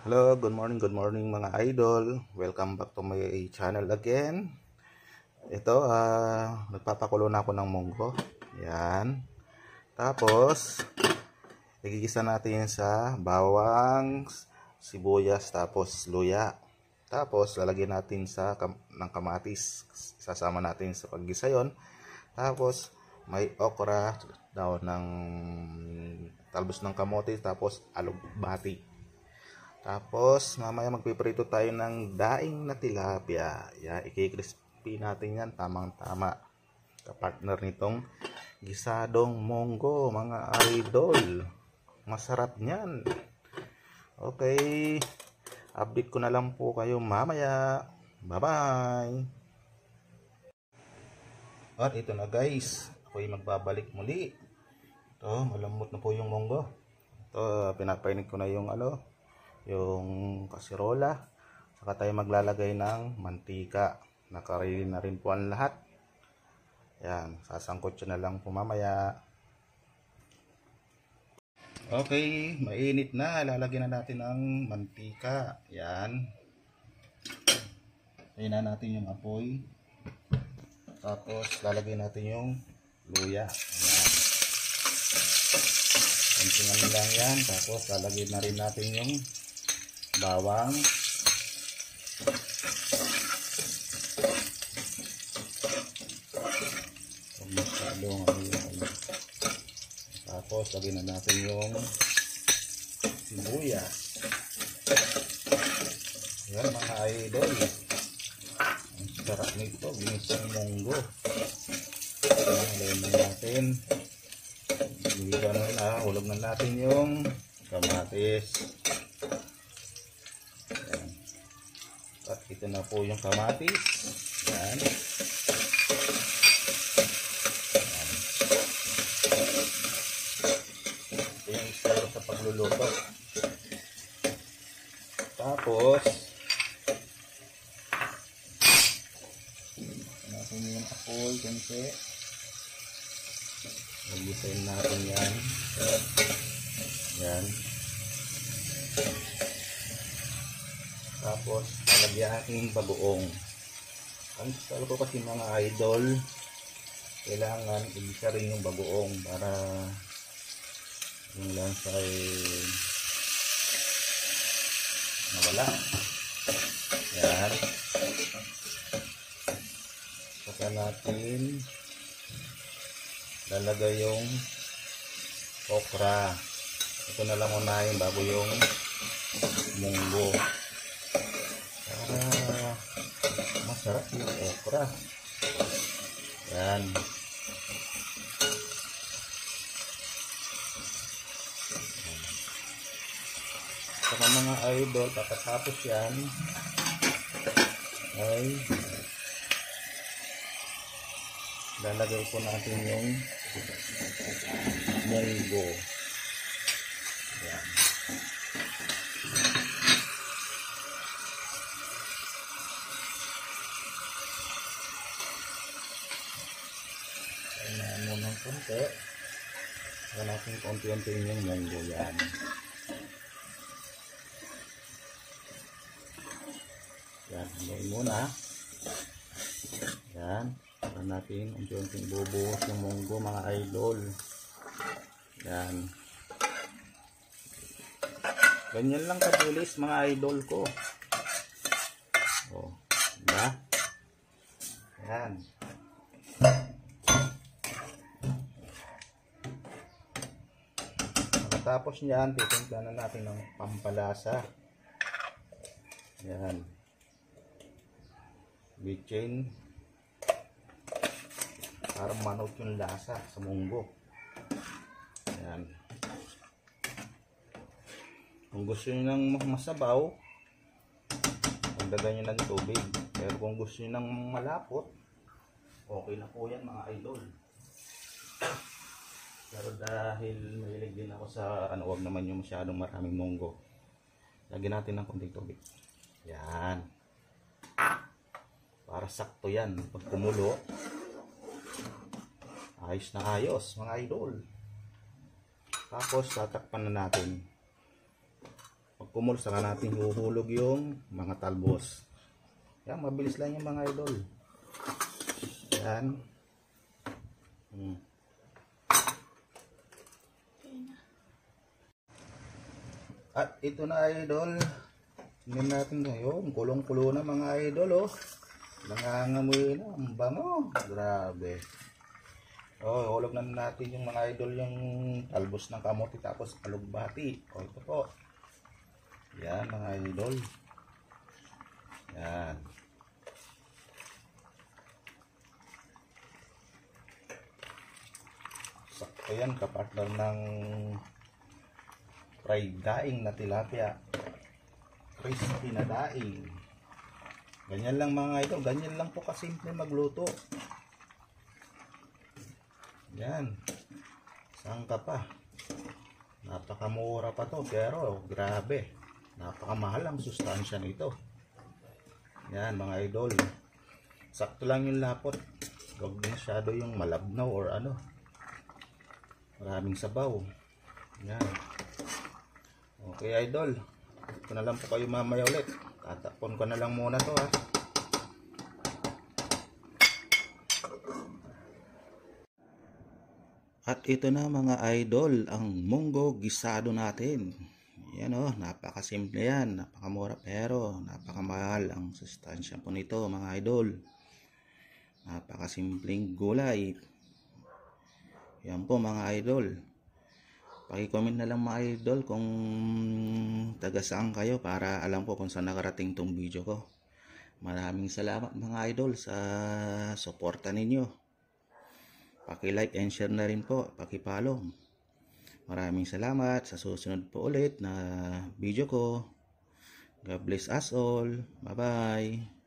Hello, good morning mga idol. Welcome back to my channel again. Ito, nagpapakulo na ako ng munggo. Yan. Tapos, igigisa natin sa bawang, sibuyas, tapos luya. Tapos, lalagyan natin ng kamatis. Sasama natin sa paggisa yon. Tapos, may okra, daw ng talbos ng kamote, tapos alugbati. Tapos, mamaya magpiprito tayo ng daing na tilapia. Yan, i-crispy natin yan, tamang-tama. Kapartner nitong gisadong munggo, mga idol. Masarap niyan. Okay, update ko na lang po kayo mamaya. Bye-bye. At ito na guys, ako'y magbabalik muli. Ito, malambot na po yung munggo. Ito, pinapainit ko na yung yung kasirola. Saka tayo maglalagay ng mantika. Nakarili na rin po ang lahat. Yan, sasangkot yun na lang po mamaya. Okay, mainit na. Lalagyan na natin ng mantika. Yan. Tayin na natin yung apoy. Tapos lalagyan natin yung luya. Yan. Kuntingan na lang yan. Tapos lalagyan na rin natin yung bawang, tapos lagyan na natin yung sibuyas. Yan mga idol, ang sarap nito, ginisang munggo. Lagyan na natin, hulog na natin yung kamatis. At ito na po yung kamatis. Yan. Ito yung style sa pagluluto. Tapos natin yung apoy kunti. Mag-design natin yan. Yan. Tapos lalagyan natin bagoong. Ang gusto ko kasi mga idol, kailangan ibisa rin yung bagoong para yung lansa ay nawala. Yan. Saka natin lalagay yung okra. Ito na lang unahin bago yung munggo. Para masarap yung okra. Yan. Saka mga idol, pagkatapos yan ay lalagay po natin yung munggo. Yan. Ayan mo ng konti. Ayan natin konti-unti yung munggo. Yan. Yan. Ayan muna. Yan. Ayan natin unti-unting bubuhos yung munggo mga idol. Yan. Ganyan lang kabilis mga idol ko. Oh. Diba? Yan. Tapos niyan, titimpla na natin ng pampalasa. Yan. Bitchin. Para manot yung lasa sa munggo. Yan. Kung gusto nyo ng masabaw, magdagan nyo ng tubig. Pero kung gusto nyo ng malapot, okay na po yan mga idol. Pero dahil mahilig din ako sa huwag naman yung masyadong maraming munggo, lagyan natin ng konting tubig. Yan. Para sakto yan. Pag kumulo, ayos na ayos mga idol. Tapos tatakpan na natin. Pag kumulo, saka natin huhulog yung mga talbos. Yan, mabilis lang yung mga idol. Yan. At ito na idol. Tingnan natin ngayon. Kulong-kulo na mga idol oh. Nangangamoy na. Ang bango. Grabe. Oh, hulog na natin yung mga idol yung talbos ng kamote tapos alugbati. Oh, ito po. Yan mga idol. Yan. Sakto yan kapartner ng fried daing na tilapia. Crispy na daing. Ganyan lang mga idol. Ganyan lang po kasimple magluto. Yan. Saan ka pa? Napakamura pa to. Pero grabe. Napakamahal ang sustansya nito. Yan mga idol. Sakto lang yung lapot. Huwag masyado yung malabnaw or ano. Maraming sabaw. Yan. Okay idol. Ito na lang po kayo mamaya ulit. Tatakpon ko na lang muna to ha. At ito na mga idol, ang munggo gisado natin. Yan o, napakasimple yan, napakamura pero napakamahal ang sustansya po nito mga idol. Napakasimpleng gulay. Yan po mga idol. Paki-comment na lang mga idol kung taga saan kayo para alam ko kung saan nakarating tong video ko. Maraming salamat mga idol sa suporta ninyo. Paki-like and share na rin po, paki-follow. Maraming salamat sa susunod po ulit na video ko. God bless us all. Bye-bye.